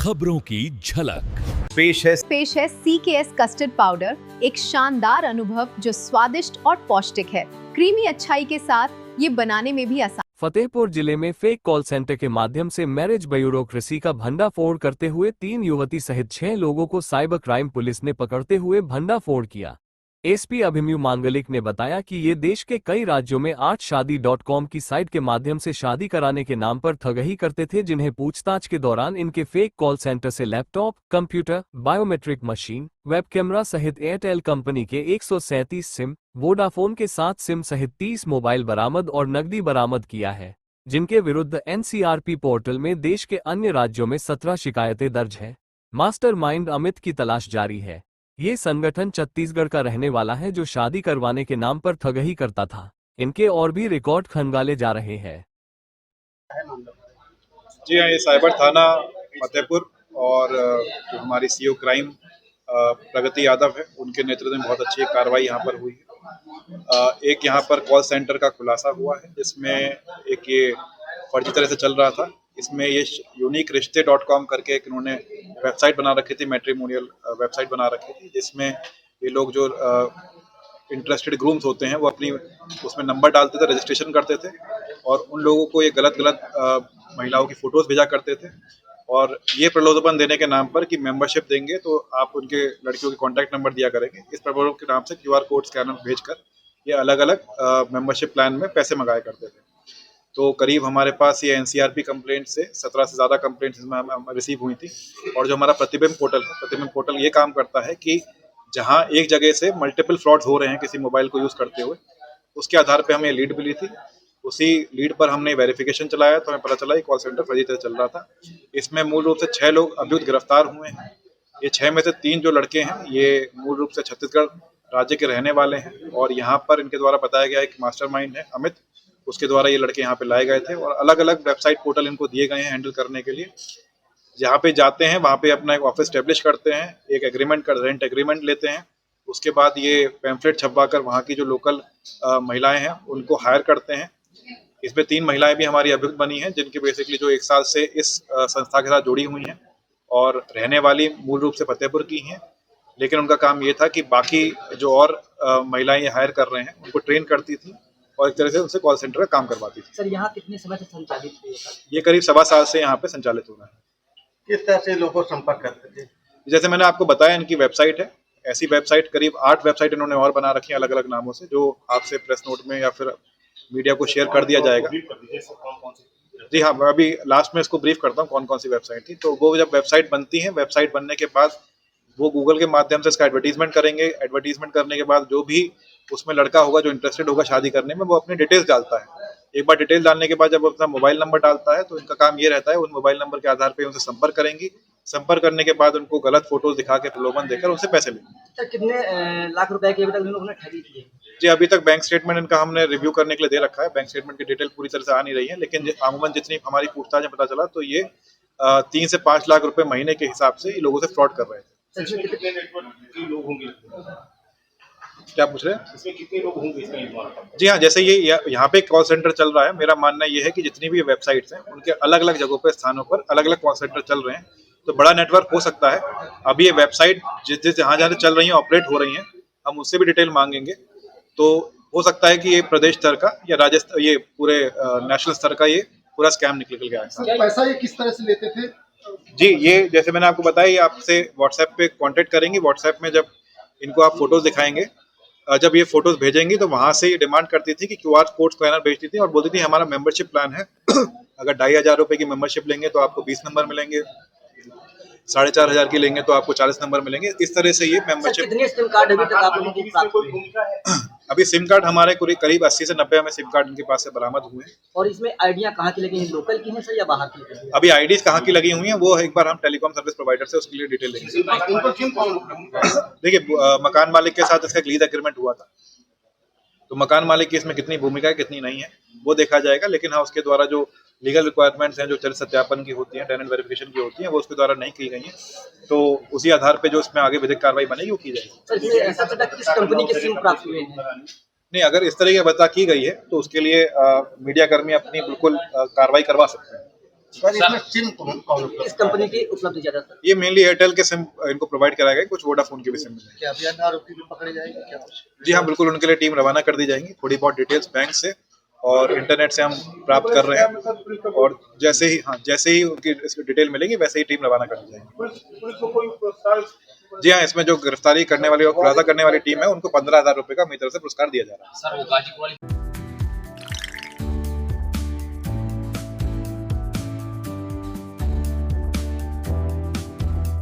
खबरों की झलक। पेश है CKS कस्टर्ड पाउडर, एक शानदार अनुभव जो स्वादिष्ट और पौष्टिक है। क्रीमी अच्छाई के साथ ये बनाने में भी आसान। फतेहपुर जिले में फेक कॉल सेंटर के माध्यम से मैरिज ब्यूरोक्रेसी का भंडाफोड़ करते हुए 3 युवती सहित 6 लोगों को साइबर क्राइम पुलिस ने पकड़ते हुए भंडाफोड़ किया। एसपी अभिमन्यु मांगलिक ने बताया कि ये देश के कई राज्यों में 8शादी.com की साइट के माध्यम से शादी कराने के नाम पर ठगही करते थे, जिन्हें पूछताछ के दौरान इनके फेक कॉल सेंटर से laptop, computer, biometric machine, web camera सहित एयरटेल कंपनी के 137 सिम, वोडाफोन के 7 सिम सहित 30 मोबाइल बरामद और नकदी बरामद किया है, जिनके विरुद्ध NCRP पोर्टल में देश के अन्य राज्यों में 17 शिकायतें दर्ज हैं। मास्टरमाइंड अमित की तलाश जारी है। ये संगठन छत्तीसगढ़ का रहने वाला है जो शादी करवाने के नाम पर ठगही करता था। इनके और भी रिकॉर्ड खंगाले जा रहे हैं। जी हाँ, ये साइबर थाना फतेहपुर और जो हमारी CO क्राइम प्रगति यादव है, उनके नेतृत्व में बहुत अच्छी कार्रवाई यहाँ पर हुई है। एक यहाँ पर कॉल सेंटर का खुलासा हुआ है, जिसमें एक ये फर्जी तरह से चल रहा था। इसमें ये uniquerishte.com करके एक इन्होंने वेबसाइट बना रखी थी, मैट्रिमोनियल वेबसाइट बना रखी थी, जिसमें ये लोग जो इंटरेस्टेड ग्रूम्स होते हैं वो अपनी उसमें नंबर डालते थे, रजिस्ट्रेशन करते थे और उन लोगों को ये गलत महिलाओं की फ़ोटोज़ भेजा करते थे और ये प्रलोभन देने के नाम पर कि मेंबरशिप देंगे तो आप उनके लड़कियों के कॉन्टैक्ट नंबर दिया करेंगे। इस प्रलोभन के नाम से QR कोड स्कैनर भेजकर ये अलग अलग मेंबरशिप प्लान में पैसे मंगाया करते थे। तो करीब हमारे पास ये NCRP कंप्लेंट से 17 से ज़्यादा कंप्लेंट्स इसमें रिसीव हुई थी। और जो हमारा प्रतिबिंब पोर्टल ये काम करता है कि जहाँ एक जगह से मल्टीपल फ्रॉड्स हो रहे हैं किसी मोबाइल को यूज़ करते हुए, उसके आधार पे हमें लीड मिली थी। उसी लीड पर हमने वेरिफिकेशन चलाया तो हमें पता चला कि कॉल सेंटर फर्जी तरह चल रहा था। इसमें मूल रूप से 6 लोग अभियुक्त गिरफ्तार हुए हैं। ये 6 में से 3 जो लड़के हैं ये मूल रूप से छत्तीसगढ़ राज्य के रहने वाले हैं और यहाँ पर इनके द्वारा बताया गया एक मास्टरमाइंड है अमित, उसके द्वारा ये लड़के यहाँ पे लाए गए थे और अलग अलग वेबसाइट पोर्टल इनको दिए गए हैं हैंडल करने के लिए। जहाँ पे जाते हैं वहाँ पे अपना एक ऑफिस स्टैब्लिश करते हैं, एक एग्रीमेंट का रेंट एग्रीमेंट लेते हैं, उसके बाद ये पैम्फलेट छपवा कर वहाँ की जो लोकल महिलाएं हैं उनको हायर करते हैं। इसमें 3 महिलाएं भी हमारी अभियुक्त बनी हैं, जिनके बेसिकली जो 1 साल से इस संस्था के साथ जुड़ी हुई हैं और रहने वाली मूल रूप से फतेहपुर की हैं, लेकिन उनका काम ये था कि बाकी जो और महिलाएं ये हायर कर रहे हैं उनको ट्रेन करती थी और एक तरह से उनसे कॉल सेंटर का काम करवाती थी। सर, यहाँ कितने समय से संचालित है? ये करीब 1.25 साल से यहाँ पे संचालित हो रहा है। किस तरह से लोगों को संपर्क करते थे? जैसे मैंने आपको बताया, इनकी वेबसाइट है, ऐसी वेबसाइट करीब 8 वेबसाइट इन्होंने और बना रखी है अलग अलग नामों से, जो आपसे प्रेस नोट में या फिर मीडिया को शेयर कर दिया जाएगा। जी हाँ, मैं अभी लास्ट में इसको ब्रीफ करता हूँ कौन कौन सी वेबसाइट थी। तो वो जब वेबसाइट बनती है, वेबसाइट बनने के बाद वो गूगल के माध्यम से इसका एडवर्टीजमेंट करेंगे। एडवर्टीजमेंट करने के बाद जो भी उसमें लड़का होगा जो इंटरेस्टेड होगा शादी करने में, वो अपनी डिटेल्स डालता है। एक बार डिटेल डालने के बाद जब अपना मोबाइल नंबर डालता है तो इनका काम ये रहता है उन मोबाइल नंबर के आधार पर उनसे संपर्क करेंगी। संपर्क करने के बाद उनको गलत फोटोज दिखा के प्रलोभन देकर उनसे पैसे लेंगे। सर, कितने लाख रुपए की अभी तक लोगों ने ठगी की है? जी, अभी तक बैंक स्टेटमेंट इनका हमने रिव्यू करने के लिए दे रखा है। बैंक स्टेटमेंट की डिटेल पूरी तरह से आ नहीं रही है, लेकिन अमूमन जितनी हमारी पूछताछ में पता चला तो ये 3 से 5 लाख रुपए महीने के हिसाब से ये लोगों से फ्रॉड कर रहे थे। कितने नेटवर्क लोग होंगे? क्या पूछ रहे हैं? इसमें कितने लोग होंगे? जी हाँ, जैसे ये यहाँ पे कॉल सेंटर चल रहा है, मेरा मानना ये है कि जितनी भी वेबसाइट्स हैं उनके अलग अलग जगहों पे स्थानों पर अलग अलग कॉल सेंटर चल रहे हैं, तो बड़ा नेटवर्क हो सकता है। अभी ये वेबसाइट जिस जहाँ जहाँ चल रही हैं, ऑपरेट हो रही हैं, हम उससे भी डिटेल मांगेंगे। तो हो सकता है कि ये प्रदेश स्तर का या राज्य स्तर, ये पूरे नेशनल स्तर का ये पूरा स्कैम निकल गया है। पैसा ये किस तरह से लेते थे? जी, ये जैसे मैंने आपको बताया, ये आपसे व्हाट्सएप पे कांटेक्ट करेंगे। व्हाट्सएप में जब इनको आप फोटोज दिखाएंगे, जब ये फोटोज भेजेंगी तो वहाँ से ये डिमांड करती थी कि QR कोड स्कैनर भेजती थी और बोलती थी हमारा मेंबरशिप प्लान है अगर 2500 रुपये की मेंबरशिप लेंगे तो आपको 20 नंबर मिलेंगे, 4500 की लेंगे तो आपको 40 नंबर मिलेंगे। इस तरह से ये मेंबरशिप। कितने सिम कार्ड अभी तक आप लोगों को प्राप्त हुए? अभी सिम कार्ड हमारे करीब 80 से 90 हमें सिम कार्ड इनके पास से बरामद हुए हैं। और इसमें आइडियां कहाँ की लगी हैं? लोकल की हैं सर या बाहर की हैं? अभी आईडीज कहाँ की लगी हुई हैं वो एक बार हम टेलीकॉम सर्विस प्रोवाइडर से उसके लिए डिटेल लेंगे। देखिए, मकान मालिक के साथ इसका लीज एग्रीमेंट हुआ था, तो मकान मालिक की इसमें कितनी भूमिका है कितनी नहीं है वो देखा जाएगा। लेकिन हाँ, उसके द्वारा जो लीगल रिक्वायरमेंट्स हैं, जो चरित्र सत्यापन की होती हैं, टेनेंट वेरिफिकेशन की होती हैं, वो उसके द्वारा नहीं की गई हैं, तो उसी आधार पे जो इसमें आगे विधिक कार्रवाई बनेगी वो की जाएगी। सर, ये ऐसा पता किस कंपनी के सिम प्राप्त हुए हैं? नहीं, अगर इस तरह की बता की गई है तो उसके लिए मीडिया कर्मी अपनी बिल्कुल कार्रवाई करवा सकते हैं। सर इसमें सिम किस कंपनी की उपलब्ध ज्यादा सर? ये मेनली एयरटेल के सिम इनको प्रोवाइड कराया गया, कुछ वोडाफोन के भी सिम मिलेंगे। क्या अभियान आरोपी भी पकड़े जाएंगे क्या कुछ? जी हाँ, बिल्कुल उनके लिए टीम रवाना कर दी जाएंगी। थोड़ी बहुत डिटेल्स बैंक से और इंटरनेट से हम प्राप्त कर रहे हैं और जैसे ही उनकी डिटेल मिलेंगी वैसे ही टीम रवाना कर दी जाएगी। जी हाँ, इसमें जो गिरफ्तारी करने वाली और खुलासा करने वाली टीम है उनको 15,000 रुपए का मेरी तरफ से पुरस्कार दिया जा रहा है।